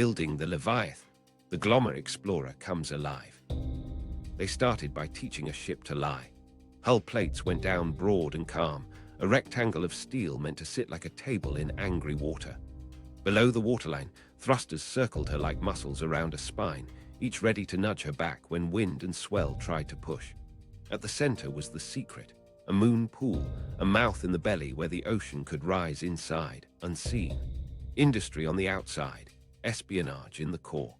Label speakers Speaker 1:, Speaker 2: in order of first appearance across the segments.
Speaker 1: Building the Leviathan, the Glomar Explorer comes alive. They started by teaching a ship to lie. Hull plates went down broad and calm, a rectangle of steel meant to sit like a table in angry water. Below the waterline, thrusters circled her like muscles around a spine, each ready to nudge her back when wind and swell tried to push. At the center was the secret, a moon pool, a mouth in the belly where the ocean could rise inside, unseen. Industry on the outside, espionage in the core.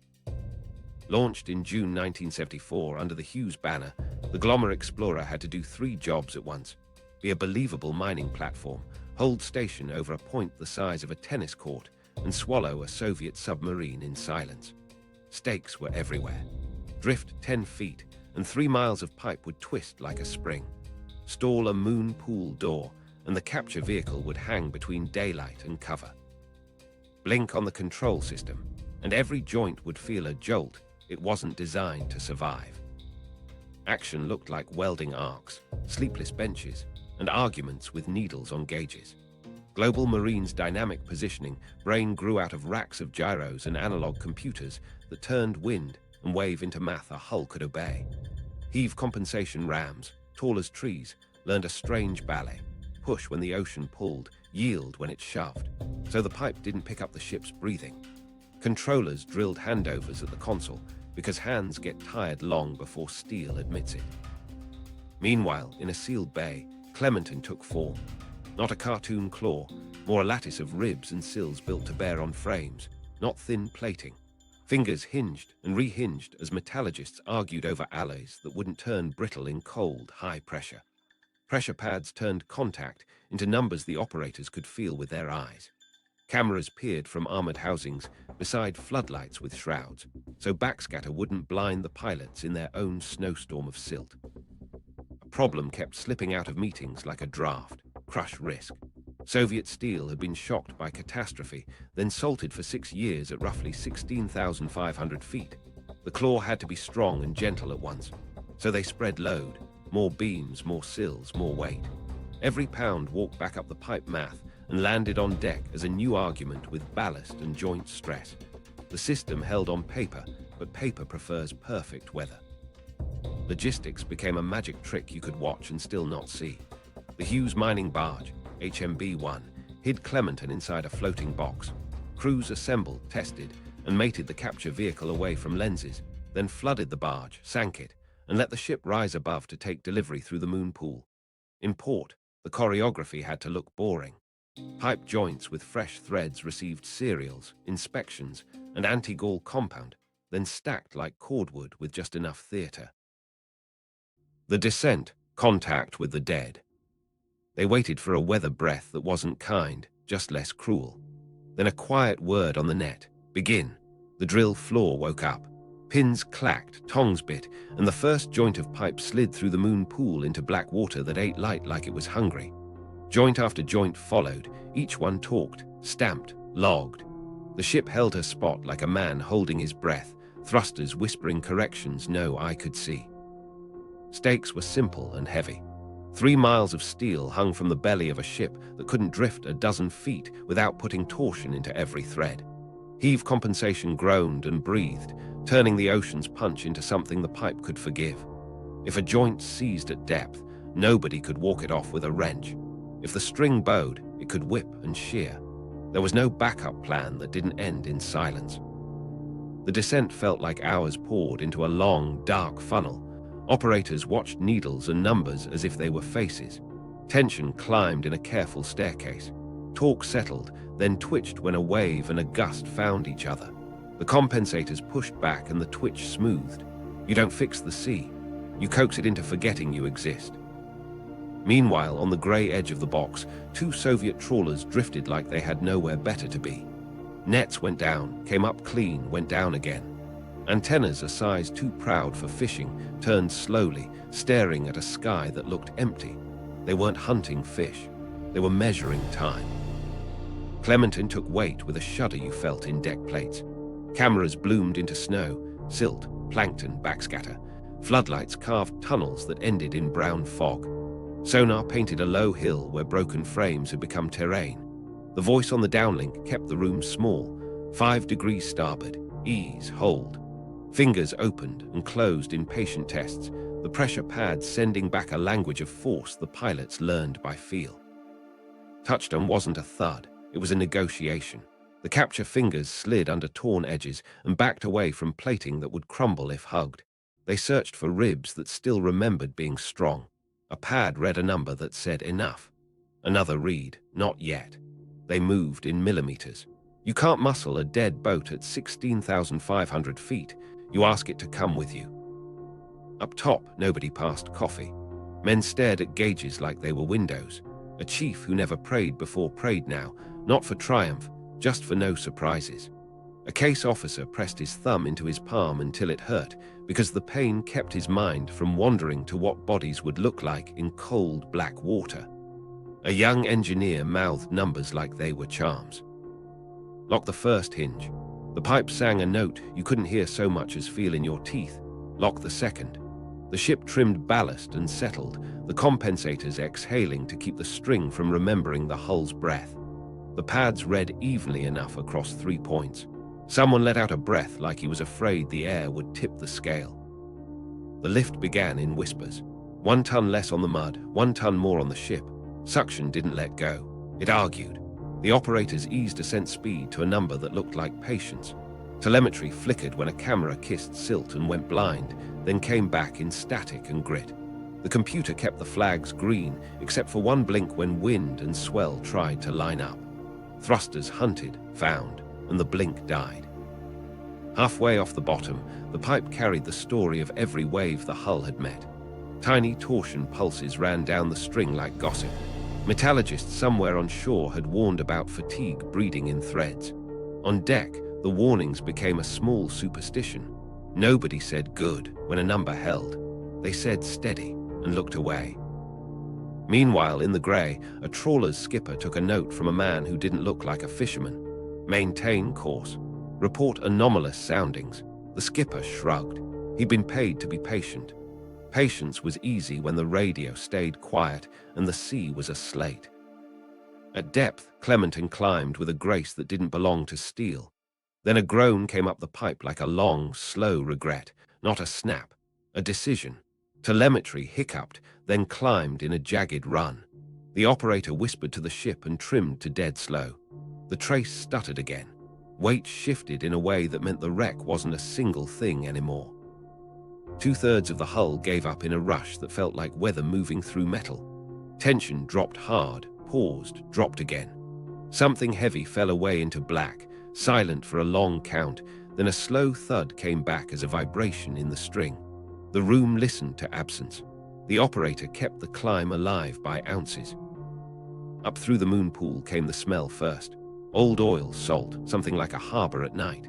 Speaker 1: Launched in June 1974 under the Hughes banner, the Glomar Explorer had to do 3 jobs at once: be a believable mining platform, hold station over a point the size of a tennis court, and swallow a Soviet submarine in silence. Stakes were everywhere. Drift 10 feet, and 3 miles of pipe would twist like a spring. Stall a moon pool door, and the capture vehicle would hang between daylight and cover. Blink on the control system, and every joint would feel a jolt. It wasn't designed to survive. Action looked like welding arcs, sleepless benches, and arguments with needles on gauges. Global Marine's dynamic positioning brain grew out of racks of gyros and analog computers that turned wind and wave into math a hull could obey. Heave compensation rams, tall as trees, learned a strange ballet: push when the ocean pulled, yield when it shoved, so the pipe didn't pick up the ship's breathing. Controllers drilled handovers at the console because hands get tired long before steel admits it. Meanwhile, in a sealed bay, Clementon took form. Not a cartoon claw, more a lattice of ribs and sills built to bear on frames, not thin plating. Fingers hinged and rehinged as metallurgists argued over alloys that wouldn't turn brittle in cold, high pressure. Pressure pads turned contact into numbers the operators could feel with their eyes. Cameras peered from armored housings beside floodlights with shrouds, so backscatter wouldn't blind the pilots in their own snowstorm of silt. A problem kept slipping out of meetings like a draft: crush risk. Soviet steel had been shocked by catastrophe, then salted for 6 years at roughly 16,500 feet. The claw had to be strong and gentle at once, so they spread load: more beams, more sills, more weight. Every pound walked back up the pipe math and landed on deck as a new argument with ballast and joint stress. The system held on paper, but paper prefers perfect weather. Logistics became a magic trick you could watch and still not see. The Hughes mining barge, HMB-1, hid Clementon inside a floating box. Crews assembled, tested, and mated the capture vehicle away from lenses, then flooded the barge, sank it, and let the ship rise above to take delivery through the moon pool. In port, the choreography had to look boring. Pipe joints with fresh threads received serials, inspections, and anti-gall compound, then stacked like cordwood with just enough theatre. The descent, contact with the dead. They waited for a weather breath that wasn't kind, just less cruel. Then a quiet word on the net: begin. The drill floor woke up. Pins clacked, tongs bit, and the first joint of pipe slid through the moon pool into black water that ate light like it was hungry. Joint after joint followed, each one talked, stamped, logged. The ship held her spot like a man holding his breath, thrusters whispering corrections no eye could see. Stakes were simple and heavy. 3 miles of steel hung from the belly of a ship that couldn't drift a dozen feet without putting torsion into every thread. Heave compensation groaned and breathed, turning the ocean's punch into something the pipe could forgive. If a joint seized at depth, nobody could walk it off with a wrench. If the string bowed, it could whip and shear. There was no backup plan that didn't end in silence. The descent felt like hours poured into a long, dark funnel. Operators watched needles and numbers as if they were faces. Tension climbed in a careful staircase. Talk settled, then twitched when a wave and a gust found each other. The compensators pushed back and the twitch smoothed. You don't fix the sea. You coax it into forgetting you exist. Meanwhile, on the grey edge of the box, 2 Soviet trawlers drifted like they had nowhere better to be. Nets went down, came up clean, went down again. Antennas a size too proud for fishing turned slowly, staring at a sky that looked empty. They weren't hunting fish. They were measuring time. Clementon took weight with a shudder you felt in deck plates. Cameras bloomed into snow, silt, plankton, backscatter. Floodlights carved tunnels that ended in brown fog. Sonar painted a low hill where broken frames had become terrain. The voice on the downlink kept the room small, 5 degrees starboard, ease, hold. Fingers opened and closed in patient tests, the pressure pads sending back a language of force the pilots learned by feel. Touchdown wasn't a thud, it was a negotiation. The capture fingers slid under torn edges and backed away from plating that would crumble if hugged. They searched for ribs that still remembered being strong. A pad read a number that said enough. Another read, not yet. They moved in millimeters. You can't muscle a dead boat at 16,500 feet. You ask it to come with you. Up top, nobody passed coffee. Men stared at gauges like they were windows. A chief who never prayed before prayed now, not for triumph, just for no surprises. A case officer pressed his thumb into his palm until it hurt, because the pain kept his mind from wandering to what bodies would look like in cold black water. A young engineer mouthed numbers like they were charms. Lock the first hinge. The pipe sang a note you couldn't hear so much as feel in your teeth. Lock the second. The ship trimmed ballast and settled, the compensators exhaling to keep the string from remembering the hull's breath. The pads read evenly enough across 3 points. Someone let out a breath like he was afraid the air would tip the scale. The lift began in whispers. 1 ton less on the mud, 1 ton more on the ship. Suction didn't let go. It argued. The operators eased ascent speed to a number that looked like patience. Telemetry flickered when a camera kissed silt and went blind, then came back in static and grit. The computer kept the flags green, except for one blink when wind and swell tried to line up. Thrusters hunted, found, and the blink died. Halfway off the bottom, the pipe carried the story of every wave the hull had met. Tiny torsion pulses ran down the string like gossip. Metallurgists somewhere on shore had warned about fatigue breeding in threads. On deck, the warnings became a small superstition. Nobody said good when a number held. They said steady and looked away. Meanwhile, in the grey, a trawler's skipper took a note from a man who didn't look like a fisherman. Maintain course. Report anomalous soundings. The skipper shrugged. He'd been paid to be patient. Patience was easy when the radio stayed quiet and the sea was a slate. At depth, Clementon climbed with a grace that didn't belong to steel. Then a groan came up the pipe like a long, slow regret, not a snap, a decision. Telemetry hiccuped, then climbed in a jagged run. The operator whispered to the ship and trimmed to dead slow. The trace stuttered again. Weight shifted in a way that meant the wreck wasn't a single thing anymore. 2/3 of the hull gave up in a rush that felt like weather moving through metal. Tension dropped hard, paused, dropped again. Something heavy fell away into black, silent for a long count, then a slow thud came back as a vibration in the string. The room listened to absence. The operator kept the climb alive by ounces. Up through the moon pool came the smell first. Old oil, salt, something like a harbor at night.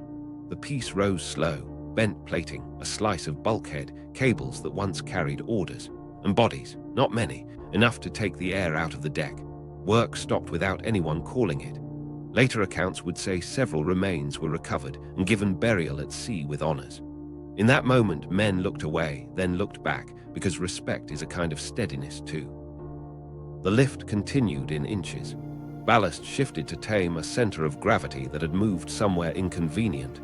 Speaker 1: The piece rose slow, bent plating, a slice of bulkhead, cables that once carried orders, and bodies, not many, enough to take the air out of the deck. Work stopped without anyone calling it. Later accounts would say several remains were recovered and given burial at sea with honors. In that moment, men looked away, then looked back, because respect is a kind of steadiness too. The lift continued in inches. Ballast shifted to tame a center of gravity that had moved somewhere inconvenient.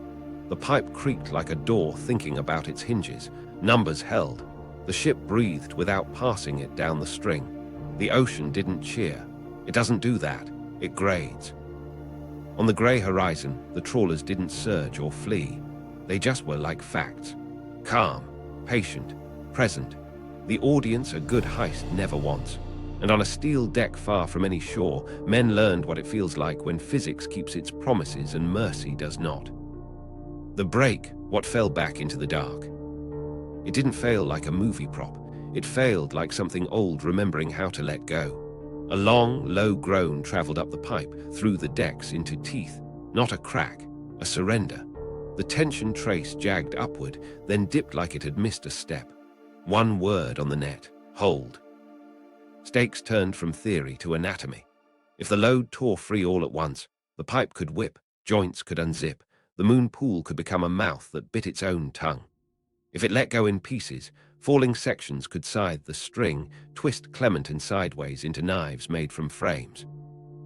Speaker 1: The pipe creaked like a door thinking about its hinges. Numbers held. The ship breathed without passing it down the string. The ocean didn't cheer. It doesn't do that. It grades. On the grey horizon, the trawlers didn't surge or flee. They just were like facts. Calm, patient, present. The audience a good heist never wants. And on a steel deck far from any shore, men learned what it feels like when physics keeps its promises and mercy does not. The break, what fell back into the dark. It didn't fail like a movie prop. It failed like something old remembering how to let go. A long, low groan traveled up the pipe, through the decks into teeth. Not a crack, a surrender. The tension trace jagged upward, then dipped like it had missed a step. One word on the net, hold. Stakes turned from theory to anatomy. If the load tore free all at once, the pipe could whip, joints could unzip, the moon pool could become a mouth that bit its own tongue. If it let go in pieces, falling sections could scythe the string, twist Clementon sideways into knives made from frames.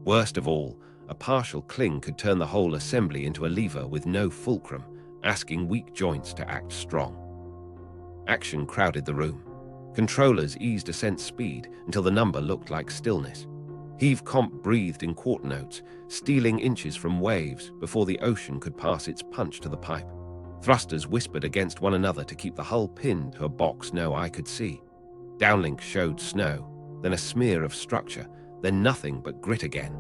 Speaker 1: Worst of all, a partial cling could turn the whole assembly into a lever with no fulcrum, asking weak joints to act strong. Action crowded the room. Controllers eased ascent speed until the number looked like stillness. Heave comp breathed in quarter notes, stealing inches from waves before the ocean could pass its punch to the pipe. Thrusters whispered against one another to keep the hull pinned to a box no eye could see. Downlink showed snow, then a smear of structure, then nothing but grit again.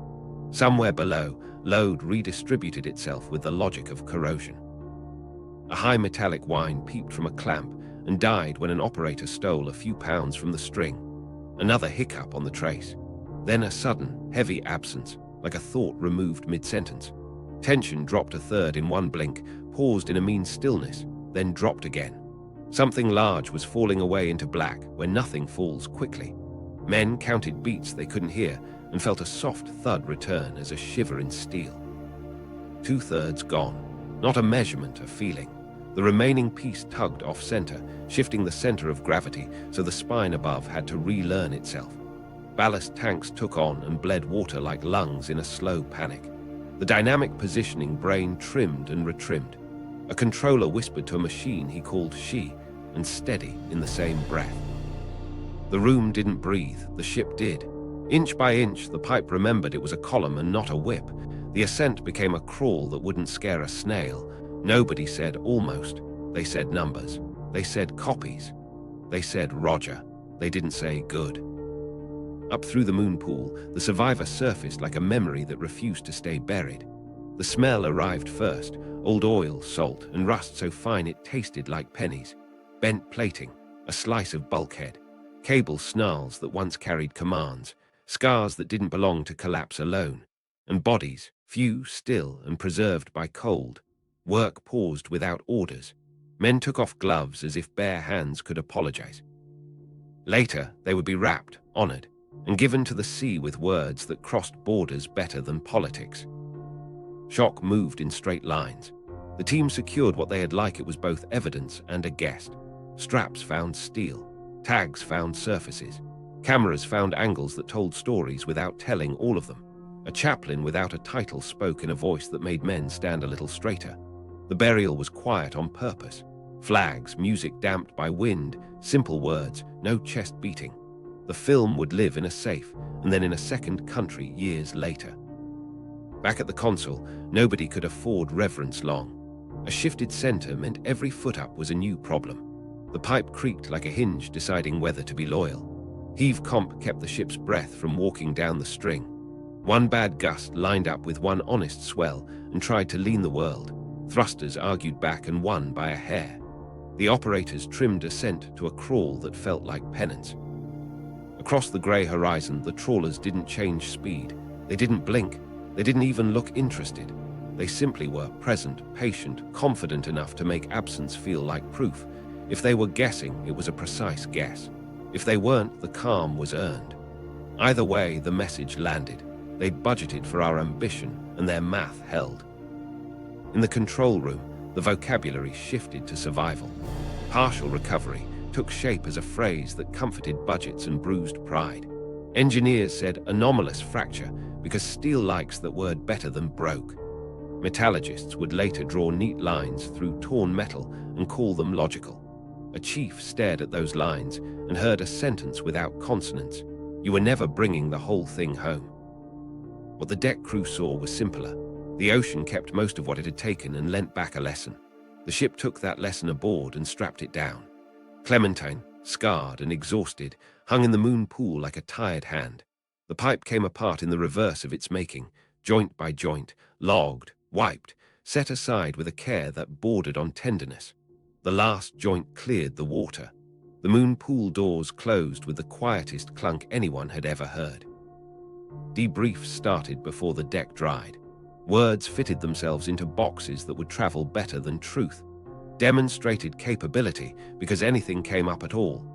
Speaker 1: Somewhere below, load redistributed itself with the logic of corrosion. A high metallic whine peeped from a clamp and died when an operator stole a few pounds from the string. Another hiccup on the trace. Then a sudden, heavy absence, like a thought removed mid-sentence. Tension dropped a third in one blink, paused in a mean stillness, then dropped again. Something large was falling away into black where nothing falls quickly. Men counted beats they couldn't hear and felt a soft thud return as a shiver in steel. 2/3 gone. Not a measurement, a feeling. The remaining piece tugged off-center, shifting the center of gravity so the spine above had to relearn itself. Ballast tanks took on and bled water like lungs in a slow panic. The dynamic positioning brain trimmed and retrimmed. A controller whispered to a machine he called she, and steady in the same breath. The room didn't breathe, the ship did. Inch by inch, the pipe remembered it was a column and not a whip. The ascent became a crawl that wouldn't scare a snail. Nobody said almost. They said numbers. They said copies. They said Roger. They didn't say good. Up through the moon pool, the survivor surfaced like a memory that refused to stay buried. The smell arrived first, old oil, salt, and rust so fine it tasted like pennies. Bent plating, a slice of bulkhead, cable snarls that once carried commands, scars that didn't belong to collapse alone, and bodies, few, still, and preserved by cold. Work paused without orders. Men took off gloves as if bare hands could apologize. Later, they would be wrapped, honored, and given to the sea with words that crossed borders better than politics. Shock moved in straight lines. The team secured what they had like it was both evidence and a guest. Straps found steel. Tags found surfaces. Cameras found angles that told stories without telling all of them. A chaplain without a title spoke in a voice that made men stand a little straighter. The burial was quiet on purpose. Flags, music damped by wind, simple words, no chest beating. The film would live in a safe, and then in a second country years later. Back at the console, nobody could afford reverence long. A shifted center meant every foot up was a new problem. The pipe creaked like a hinge deciding whether to be loyal. Heave comp kept the ship's breath from walking down the string. One bad gust lined up with one honest swell and tried to lean the world. Thrusters argued back and won by a hair. The operators trimmed ascent to a crawl that felt like penance. Across the grey horizon, the trawlers didn't change speed. They didn't blink. They didn't even look interested. They simply were present, patient, confident enough to make absence feel like proof. If they were guessing, it was a precise guess. If they weren't, the calm was earned. Either way, the message landed. They'd budgeted for our ambition, and their math held. In the control room, the vocabulary shifted to survival. Partial recovery took shape as a phrase that comforted budgets and bruised pride. Engineers said anomalous fracture because steel likes that word better than broke. Metallurgists would later draw neat lines through torn metal and call them logical. A chief stared at those lines and heard a sentence without consonants. You were never bringing the whole thing home. What the deck crew saw was simpler. The ocean kept most of what it had taken and lent back a lesson. The ship took that lesson aboard and strapped it down. Clementine, scarred and exhausted, hung in the moon pool like a tired hand. The pipe came apart in the reverse of its making, joint by joint, logged, wiped, set aside with a care that bordered on tenderness. The last joint cleared the water. The moon pool doors closed with the quietest clunk anyone had ever heard. Debriefs started before the deck dried. Words fitted themselves into boxes that would travel better than truth. Demonstrated capability because anything came up at all.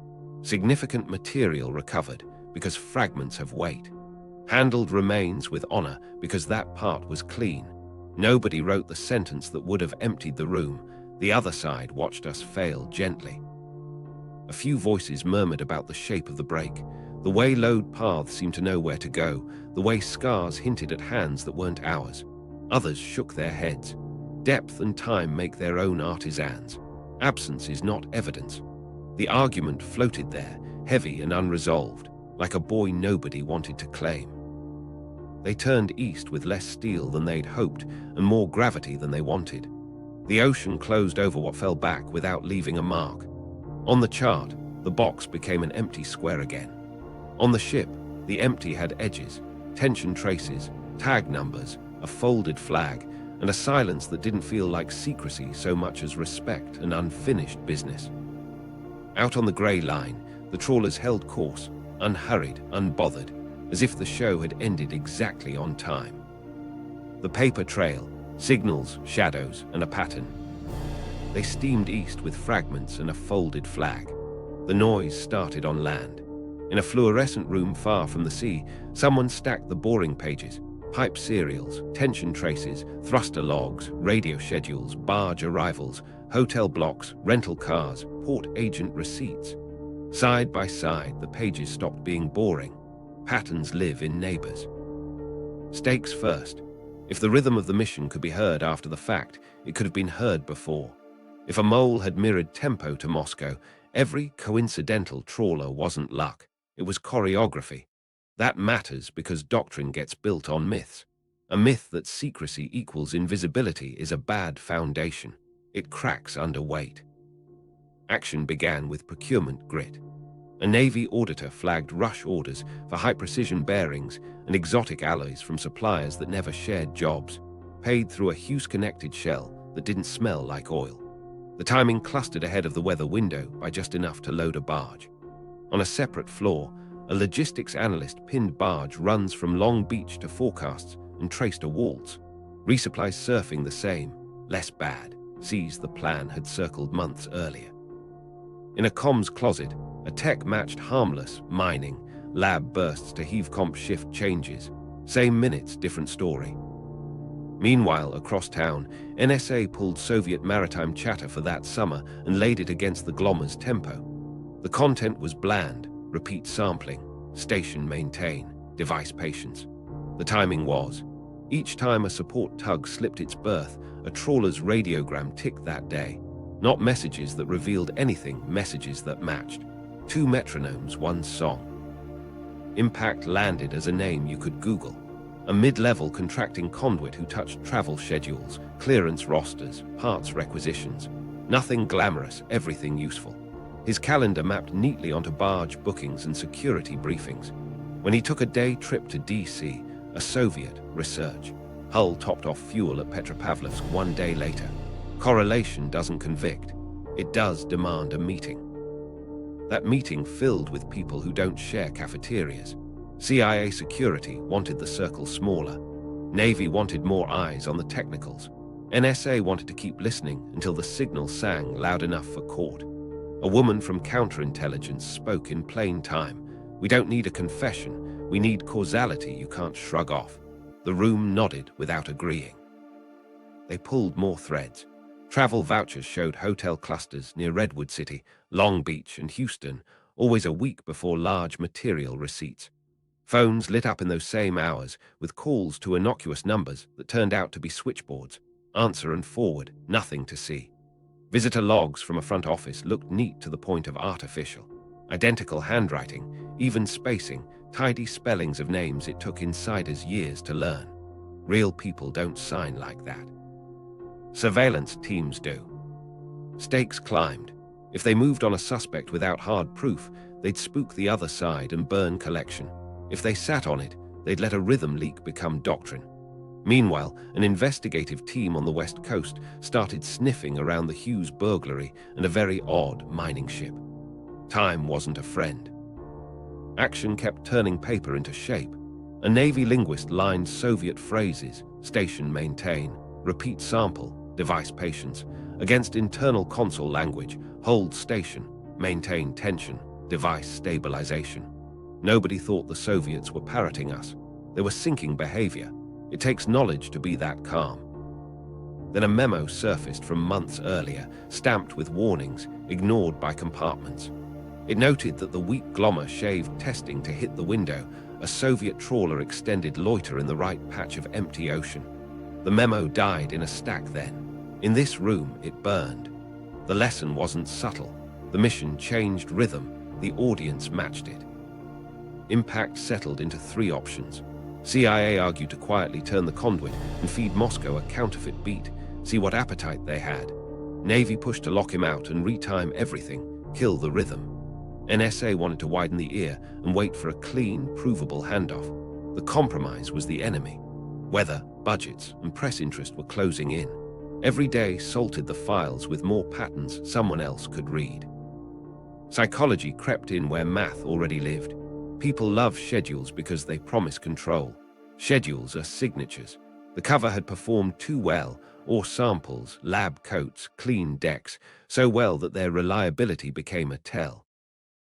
Speaker 1: Significant material recovered because fragments have weight. Handled remains with honor because that part was clean. Nobody wrote the sentence that would have emptied the room. The other side watched us fail gently. A few voices murmured about the shape of the break. The way-load paths seemed to know where to go, the way scars hinted at hands that weren't ours. Others shook their heads. Depth and time make their own artisans. Absence is not evidence. The argument floated there, heavy and unresolved, like a boy nobody wanted to claim. They turned east with less steel than they'd hoped and more gravity than they wanted. The ocean closed over what fell back without leaving a mark. On the chart, the box became an empty square again. On the ship, the empty had edges, tension traces, tag numbers, a folded flag, and a silence that didn't feel like secrecy so much as respect and unfinished business. Out on the grey line, the trawlers held course, unhurried, unbothered, as if the show had ended exactly on time. The paper trail, signals, shadows, and a pattern. They steamed east with fragments and a folded flag. The noise started on land. In a fluorescent room far from the sea, someone stacked the boring pages, pipe serials, tension traces, thruster logs, radio schedules, barge arrivals, hotel blocks, rental cars, port agent receipts. Side by side, the pages stopped being boring. Patterns live in neighbors. Stakes first. If the rhythm of the mission could be heard after the fact, it could have been heard before. If a mole had mirrored tempo to Moscow, every coincidental trawler wasn't luck. It was choreography. That matters because doctrine gets built on myths. A myth that secrecy equals invisibility is a bad foundation. It cracks under weight. Action began with procurement grit. A Navy auditor flagged rush orders for high-precision bearings and exotic alloys from suppliers that never shared jobs, paid through a Hughes-connected shell that didn't smell like oil. The timing clustered ahead of the weather window by just enough to load a barge. On a separate floor, a logistics analyst pinned barge runs from Long Beach to forecasts and traced a waltz. Resupplies surfing the same, less bad, sees the plan had circled months earlier. In a comms closet, a tech matched harmless, mining, lab bursts to heave comp shift changes. Same minutes, different story. Meanwhile, across town, NSA pulled Soviet maritime chatter for that summer and laid it against the Glomar's tempo. The content was bland, repeat sampling, station maintain, device patience. The timing was, each time a support tug slipped its berth, a trawler's radiogram ticked that day. Not messages that revealed anything, messages that matched. 2 metronomes, 1 song. Impact landed as a name you could Google. A mid-level contracting conduit who touched travel schedules, clearance rosters, parts requisitions. Nothing glamorous, everything useful. His calendar mapped neatly onto barge bookings and security briefings. When he took a day trip to DC, a Soviet research. Hull topped off fuel at Petropavlovsk 1 day later. Correlation doesn't convict. It does demand a meeting. That meeting filled with people who don't share cafeterias. CIA security wanted the circle smaller. Navy wanted more eyes on the technicals. NSA wanted to keep listening until the signal sang loud enough for court. A woman from counterintelligence spoke in plain time. We don't need a confession. We need causality you can't shrug off. The room nodded without agreeing. They pulled more threads. Travel vouchers showed hotel clusters near Redwood City, Long Beach, and Houston, always a week before large material receipts. Phones lit up in those same hours with calls to innocuous numbers that turned out to be switchboards. Answer and forward, nothing to see. Visitor logs from a front office looked neat to the point of artificial. Identical handwriting, even spacing, tidy spellings of names it took insiders years to learn. Real people don't sign like that. Surveillance teams do. Stakes climbed. If they moved on a suspect without hard proof, they'd spook the other side and burn collection. If they sat on it, they'd let a rhythm leak become doctrine. Meanwhile, an investigative team on the West Coast started sniffing around the Hughes burglary and a very odd mining ship. Time wasn't a friend. Action kept turning paper into shape. A Navy linguist lined Soviet phrases, station maintain, repeat sample, device patience, against internal console language, hold station, maintain tension, device stabilization. Nobody thought the Soviets were parroting us. They were syncing behavior. It takes knowledge to be that calm. Then a memo surfaced from months earlier, stamped with warnings, ignored by compartments. It noted that the weak Glomar shaved testing to hit the window, a Soviet trawler extended loiter in the right patch of empty ocean. The memo died in a stack then. In this room, it burned. The lesson wasn't subtle. The mission changed rhythm. The audience matched it. Impact settled into 3 options. CIA argued to quietly turn the conduit and feed Moscow a counterfeit beat, see what appetite they had. Navy pushed to lock him out and retime everything, kill the rhythm. NSA wanted to widen the ear and wait for a clean, provable handoff. The compromise was the enemy. Weather, budgets, and press interest were closing in. Every day salted the files with more patterns someone else could read. Psychology crept in where math already lived. People love schedules because they promise control. Schedules are signatures. The cover had performed too well, or samples, lab coats, clean decks, so well that their reliability became a tell.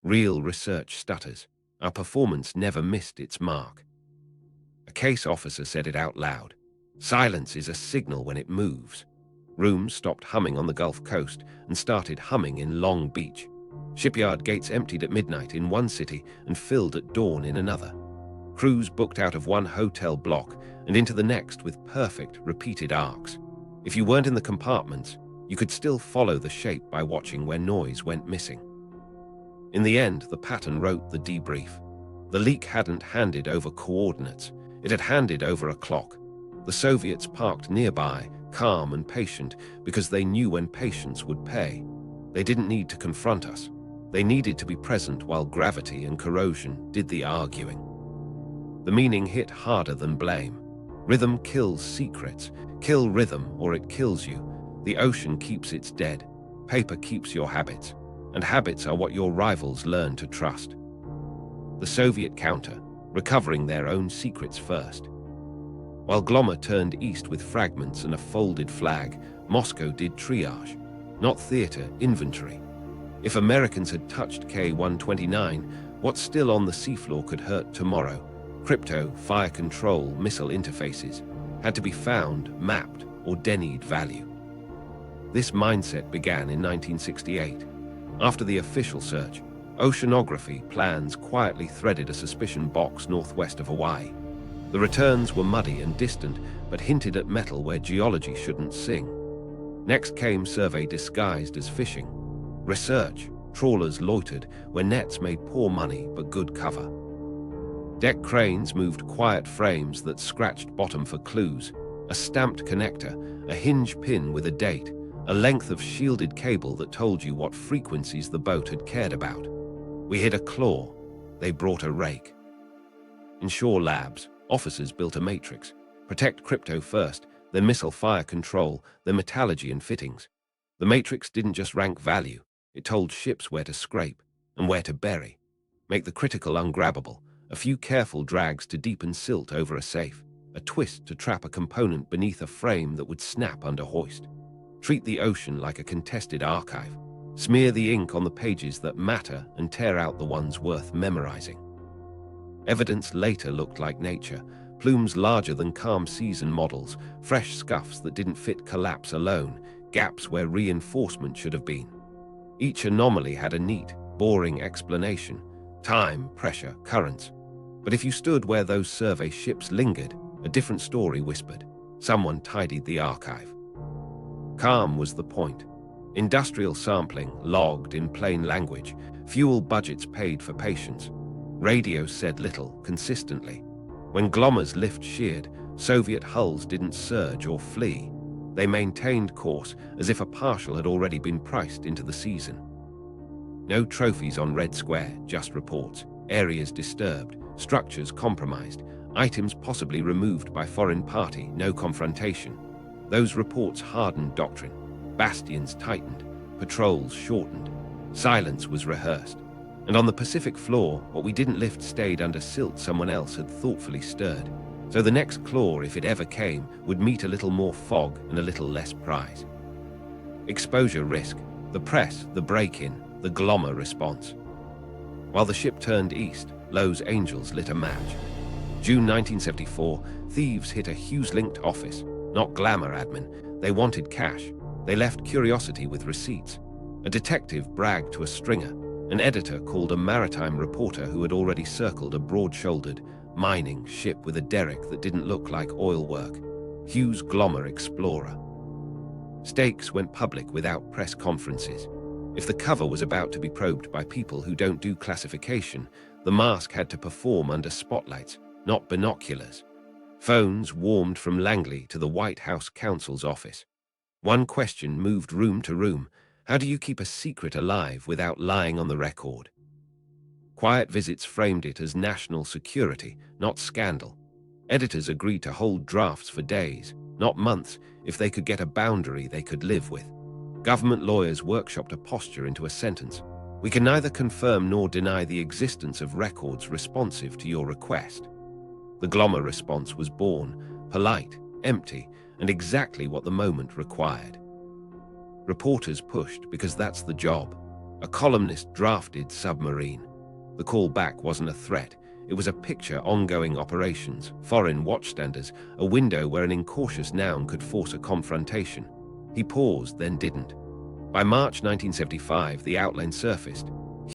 Speaker 1: Real research stutters. Our performance never missed its mark. A case officer said it out loud. Silence is a signal when it moves. Rooms stopped humming on the Gulf Coast and started humming in Long Beach. Shipyard gates emptied at midnight in one city and filled at dawn in another. Crews booked out of one hotel block and into the next with perfect, repeated arcs. If you weren't in the compartments, you could still follow the shape by watching where noise went missing. In the end, the pattern wrote the debrief. The leak hadn't handed over coordinates. It had handed over a clock. The Soviets parked nearby, calm and patient, because they knew when patience would pay. They didn't need to confront us. They needed to be present while gravity and corrosion did the arguing. The meaning hit harder than blame. Rhythm kills secrets. Kill rhythm or it kills you. The ocean keeps its dead. Paper keeps your habits. And habits are what your rivals learn to trust. The Soviet counter, recovering their own secrets first. While Glomar turned east with fragments and a folded flag, Moscow did triage. Not theater, inventory. If Americans had touched K-129, what's still on the seafloor could hurt tomorrow. Crypto, fire control, missile interfaces had to be found, mapped, or denied value. This mindset began in 1968. After the official search, oceanography plans quietly threaded a suspicion box northwest of Hawaii. The returns were muddy and distant, but hinted at metal where geology shouldn't sing. Next came survey disguised as fishing. Research, trawlers loitered where nets made poor money but good cover. Deck cranes moved quiet frames that scratched bottom for clues, a stamped connector, a hinge pin with a date, a length of shielded cable that told you what frequencies the boat had cared about. We hit a claw. They brought a rake. In shore labs, officers built a matrix. Protect crypto first, then missile fire control, then metallurgy and fittings. The matrix didn't just rank value. It told ships where to scrape and where to bury. Make the critical ungrabbable. A few careful drags to deepen silt over a safe. A twist to trap a component beneath a frame that would snap under hoist. Treat the ocean like a contested archive. Smear the ink on the pages that matter and tear out the ones worth memorizing. Evidence later looked like nature. Plumes larger than calm season models, fresh scuffs that didn't fit collapse alone, gaps where reinforcement should have been. Each anomaly had a neat, boring explanation. Time, pressure, currents. But if you stood where those survey ships lingered, a different story whispered. Someone tidied the archive. Calm was the point. Industrial sampling, logged in plain language. Fuel budgets paid for patience. Radio said little, consistently. When Glomar's lift sheared, Soviet hulls didn't surge or flee. They maintained course as if a partial had already been priced into the season. No trophies on Red Square, just reports. Areas disturbed, structures compromised, items possibly removed by foreign party, no confrontation. Those reports hardened doctrine. Bastions tightened, patrols shortened. Silence was rehearsed. And on the Pacific floor, what we didn't lift stayed under silt someone else had thoughtfully stirred. So the next claw, if it ever came, would meet a little more fog and a little less prize. Exposure risk, the press, the break-in, the Glomar response. While the ship turned east, Lowe's Angels lit a match. June 1974, thieves hit a Hughes-linked office. Not glamour admin. They wanted cash. They left curiosity with receipts. A detective bragged to a stringer. An editor called a maritime reporter who had already circled a broad-shouldered, mining ship with a derrick that didn't look like oil work. Hughes' Glomar Explorer. Stakes went public without press conferences. If the cover was about to be probed by people who don't do classification, the mask had to perform under spotlights, not binoculars. Phones warmed from Langley to the White House counsel's office. One question moved room to room. How do you keep a secret alive without lying on the record? Quiet visits framed it as national security, not scandal. Editors agreed to hold drafts for days, not months, if they could get a boundary they could live with. Government lawyers workshopped a posture into a sentence. We can neither confirm nor deny the existence of records responsive to your request. The Glomar response was born, polite, empty, and exactly what the moment required. Reporters pushed because that's the job. A columnist drafted Submarine. The call back wasn't a threat. It was a picture ongoing operations, foreign watchstanders, a window where an incautious noun could force a confrontation. He paused, then didn't. By March 1975, the outline surfaced.